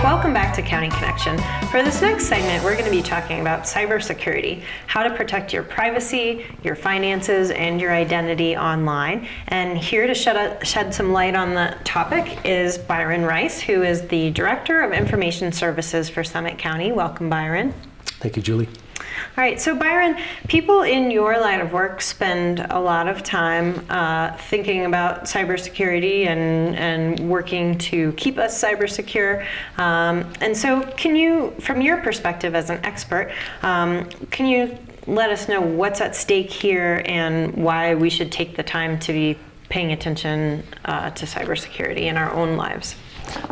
Welcome back to County Connection. For this next segment, we're going to be talking about cybersecurity, how to protect your privacy, your finances, and your identity online. And here to shed some light on the topic is Byron Rice, who is the Director of Information Services for Summit County. Welcome, Byron. Thank you, Julie. All right, so Byron, people in your line of work spend a lot of time thinking about cybersecurity and working to keep us cyber secure. And so can you, from your perspective as an expert, can you let us know what's at stake here and why we should take the time to be paying attention to cybersecurity in our own lives?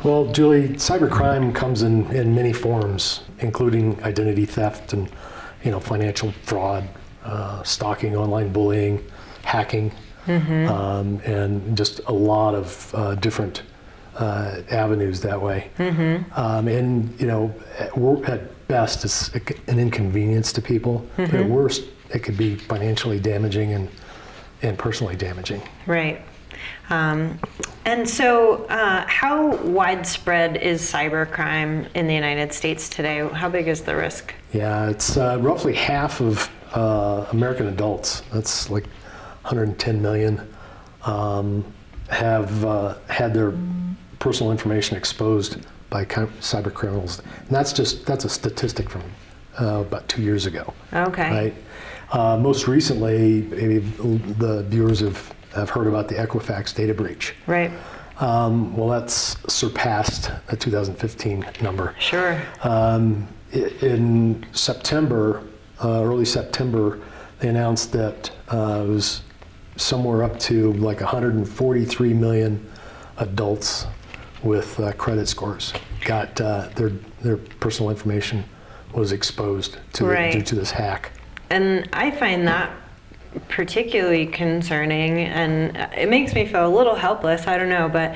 Well, Julie, cybercrime comes in many forms, including identity theft and financial fraud, stalking, online bullying, hacking, and just a lot of different avenues that way. And at best, it's an inconvenience to people. But at worst, it could be financially damaging and personally damaging. Right. And so how widespread is cybercrime in the United States today? How big is the risk? Yeah, it's roughly half of American adults, that's like 110 million, have had their personal information exposed by cyber criminals. And that's a statistic from about 2 years ago. Okay. Right? Most recently, maybe the viewers have heard about the Equifax data breach. Right. Well, that's surpassed the 2015 number. Sure. In September, early September, they announced that it was somewhere up to like 143 million adults with credit scores got their personal information was exposed to due to this hack. And I find that particularly concerning, and it makes me feel a little helpless, I don't know, but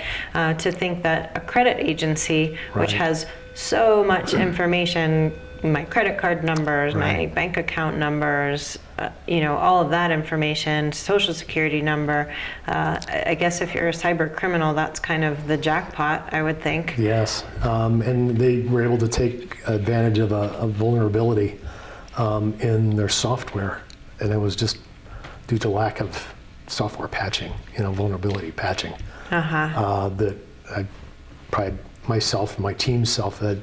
to think that a credit agency, which has so much information, my credit card numbers, my bank account numbers, all of that information, social security number, I guess if you're a cyber criminal, that's kind of the jackpot, I would think. Yes, and they were able to take advantage of a vulnerability in their software, and it was just due to lack of software patching, vulnerability patching. That I pride myself and my team that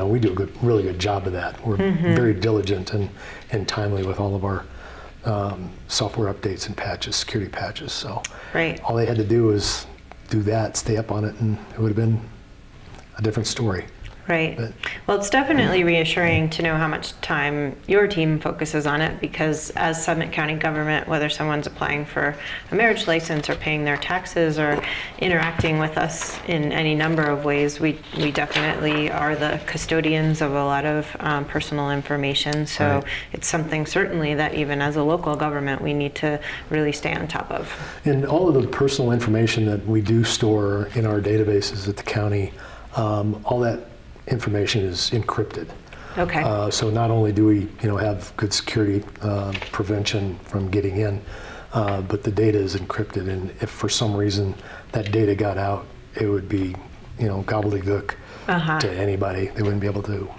we do a really good job of that. We're very diligent and timely with all of our software updates and patches, security patches. So all they had to do was do that, stay up on it, and it would have been a different story. Right. Well, it's definitely reassuring to know how much time your team focuses on it, because as Summit County government, whether someone's applying for a marriage license or paying their taxes or interacting with us in any number of ways, we definitely are the custodians of a lot of personal information. So it's something certainly that even as a local government, we need to really stay on top of. And all of the personal information that we do store in our databases at the county, all that information is encrypted. Okay. So not only do we, have good security prevention from getting in, but the data is encrypted. And if for some reason that data got out, it would be, gobbledygook to anybody. They wouldn't be able to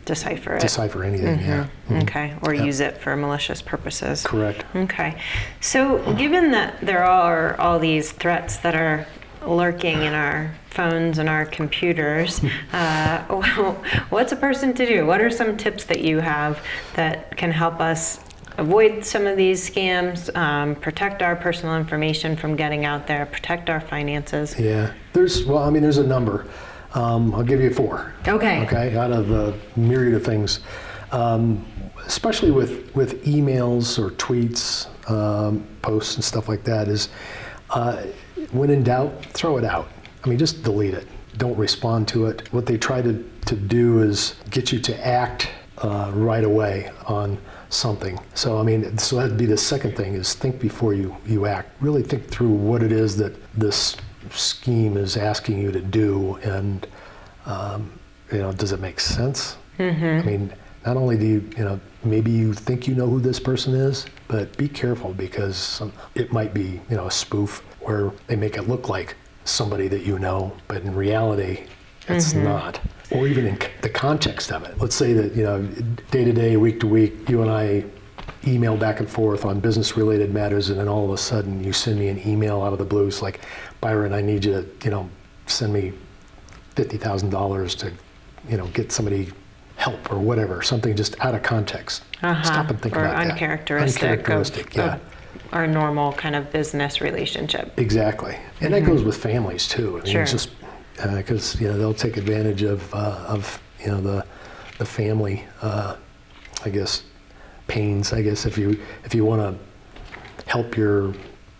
decipher anything. Okay. Or use it for malicious purposes. Correct. Okay. So given that there are all these threats that are lurking in our phones and our computers, what's a person to do? What are some tips that you have that can help us avoid some of these scams, protect our personal information from getting out there, protect our finances? Yeah, there's a number. I'll give you 4. Okay, out of the myriad of things, especially with emails or tweets, posts and stuff like that, is when in doubt, throw it out. Just delete it. Don't respond to it. What they try to do is get you to act right away on something. So so that'd be the second thing, is think before you act. Really think through what it is that this scheme is asking you to do, and does it make sense? Not only do you, maybe you think you know who this person is, but be careful, because it might be, a spoof where they make it look like somebody that you know, but in reality, It's not. Or even in the context of it. Let's say that, day to day, week to week, you and I email back and forth on business related matters, and then all of a sudden you send me an email out of the blue. It's like, Byron, I need you to, send me $50,000 to, get somebody help or whatever, something just out of context. Stop and think about that. Or uncharacteristic yeah. of our normal kind of business relationship. Exactly. And that goes with families too. I mean, Sure. it's just because they'll take advantage of the family I guess pains. I guess if you want to help your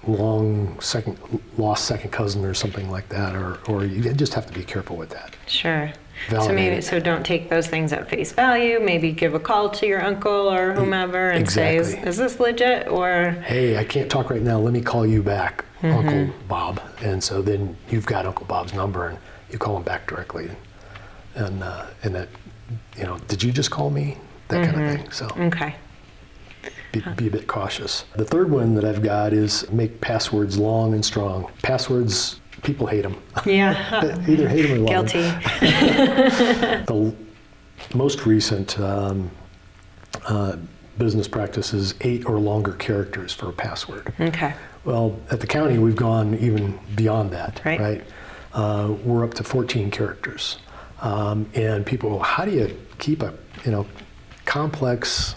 lost second cousin or something like that, or you just have to be careful with that. Sure. Validate So don't take those things at face value. Maybe give a call to your uncle or whomever and say, is this legit, or hey, I can't talk right now, let me call you back, Uncle Bob. And so then you've got Uncle Bob's number and you call him back directly, and that, did you just call me, that kind of thing. So okay. Be a bit cautious. The third one that I've got is make passwords long and strong. Passwords, people hate them. Yeah. Either hate them or love Guilty. them. The most recent business practice is 8 or longer characters for a password. Okay. Well, at the county, we've gone even beyond that, Right. We're up to 14 characters. And people, how do you keep a, complex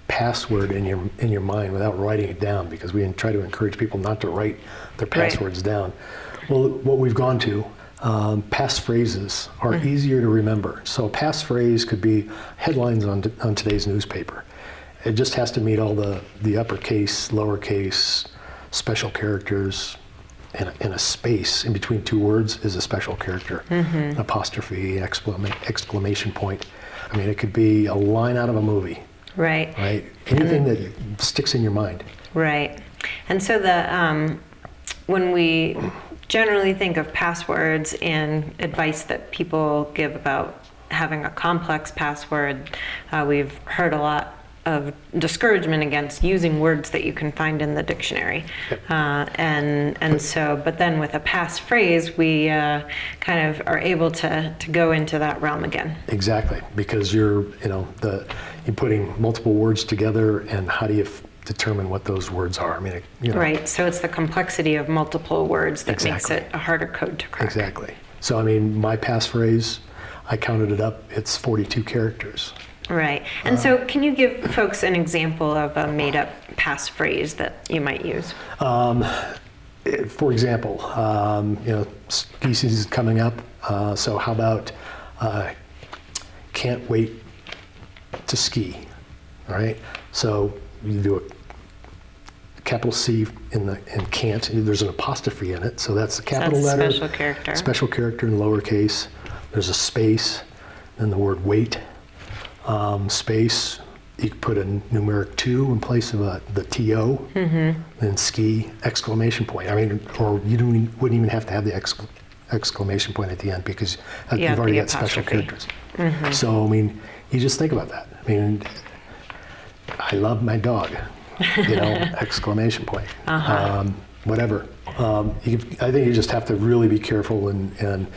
password in your mind without writing it down? Because we try to encourage people not to write their passwords down. Well, what we've gone to, passphrases are easier to remember. So a passphrase could be headlines on today's newspaper. It just has to meet all the uppercase, lowercase, special characters, and a space in between two words is a special character. An apostrophe, exclamation point. I mean, it could be a line out of a movie. Right. Right. Anything that sticks in your mind. Right. And so when we generally think of passwords and advice that people give about having a complex password, we've heard a lot of discouragement against using words that you can find in the dictionary. Yep. But then with a passphrase, we kind of are able to go into that realm again. Exactly, because you're putting multiple words together, and how do you determine what those words are? I mean, Right, so it's the complexity of multiple words that makes Exactly. it a harder code to crack. Exactly. So, I mean, my passphrase, I counted it up, it's 42 characters. Right. And so can you give folks an example of a made-up passphrase that you might use? For example, ski season is coming up, so how about can't wait to ski, all right? So you do a capital C in can't, there's an apostrophe in it, so that's the capital That's letter. special character. Special character in lowercase. There's a space, then the word wait. Space, you could put a numeric 2 in place of the TO, then ski, exclamation point. I mean, or you wouldn't even have to have the exclamation point at the end, because you've already got special characters. So, I mean, you just think about that. I mean, I love my dog, exclamation point. Whatever. I think you just have to really be careful and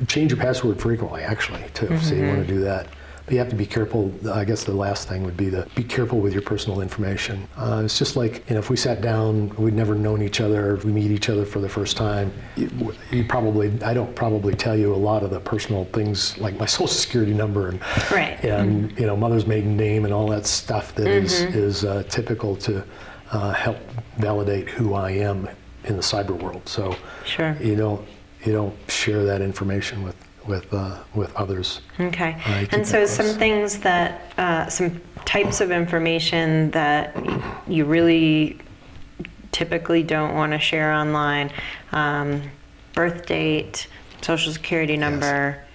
change your password frequently, actually, too. So you want to do that. But you have to be careful. I guess the last thing would be to be careful with your personal information. It's just like, if we sat down, we'd never known each other, we meet each other for the first time, I don't probably tell you a lot of the personal things like my social security number and mother's maiden name and all that stuff that is typical to help validate who I am in the cyber world. So Sure. you don't share that information with others. Okay. keep And that so close. some things that, some types of information that you really typically don't want to share online, birth date, social security number,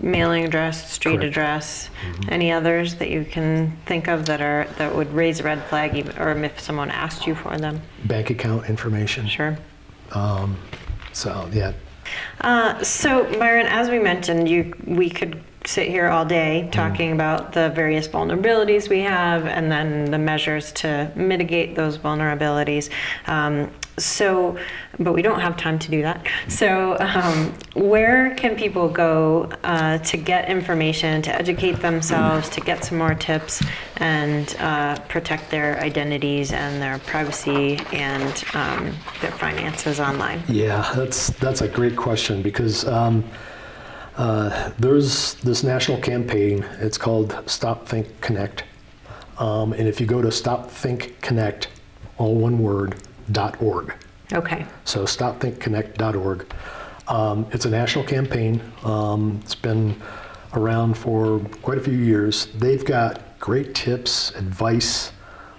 mailing address, street Correct. address, any others that you can think of that would raise a red flag, or if someone asked you for them? Bank account information. Sure. So, yeah. So, Byron, as we mentioned, we could sit here all day talking about the various vulnerabilities we have and then the measures to mitigate those vulnerabilities. but we don't have time to do that. So where can people go to get information, to educate themselves, to get some more tips, and protect their identities and their privacy and their finances online? Yeah, that's a great question, because there's this national campaign. It's called Stop Think Connect. And if you go to StopThinkConnect, all one word, .org. Okay. So StopThinkConnect.org. It's a national campaign. It's been around for quite a few years. They've got great tips, advice,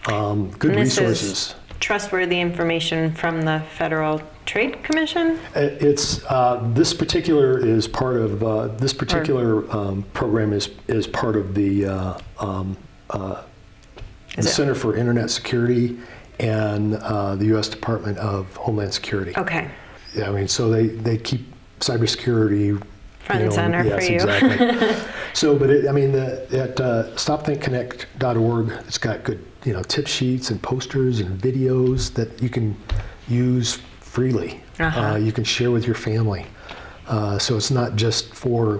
good resources. Is trustworthy information from the Federal Trade Commission? It's this particular is part of this particular program is part of the Center for Internet Security and the U.S. Department of Homeland Security. Okay. Yeah, I mean, so they keep cybersecurity front and center yes, for you. Exactly. So, but at StopThinkConnect.org, it's got good tip sheets and posters and videos that you can use freely. You can share with your family. So it's not just for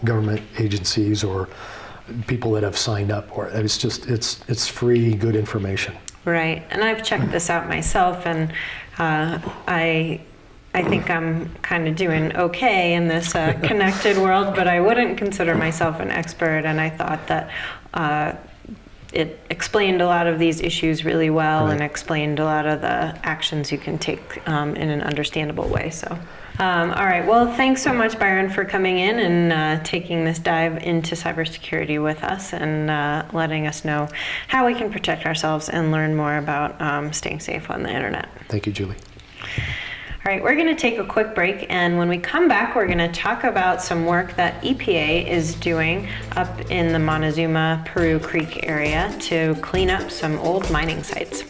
government agencies or people that have signed up, or it's just it's free, good information. Right, and I've checked this out myself, and I think I'm kind of doing okay in this connected world, but I wouldn't consider myself an expert, and I thought that it explained a lot of these issues really well, Right. and explained a lot of the actions you can take in an understandable way. So, all right. Well, thanks so much, Byron, for coming in and taking this dive into cybersecurity with us, and letting us know how we can protect ourselves and learn more about staying safe on the internet. Thank you, Julie. All right, we're going to take a quick break, and when we come back, we're going to talk about some work that EPA is doing up in the Montezuma, Peru Creek area to clean up some old mining sites.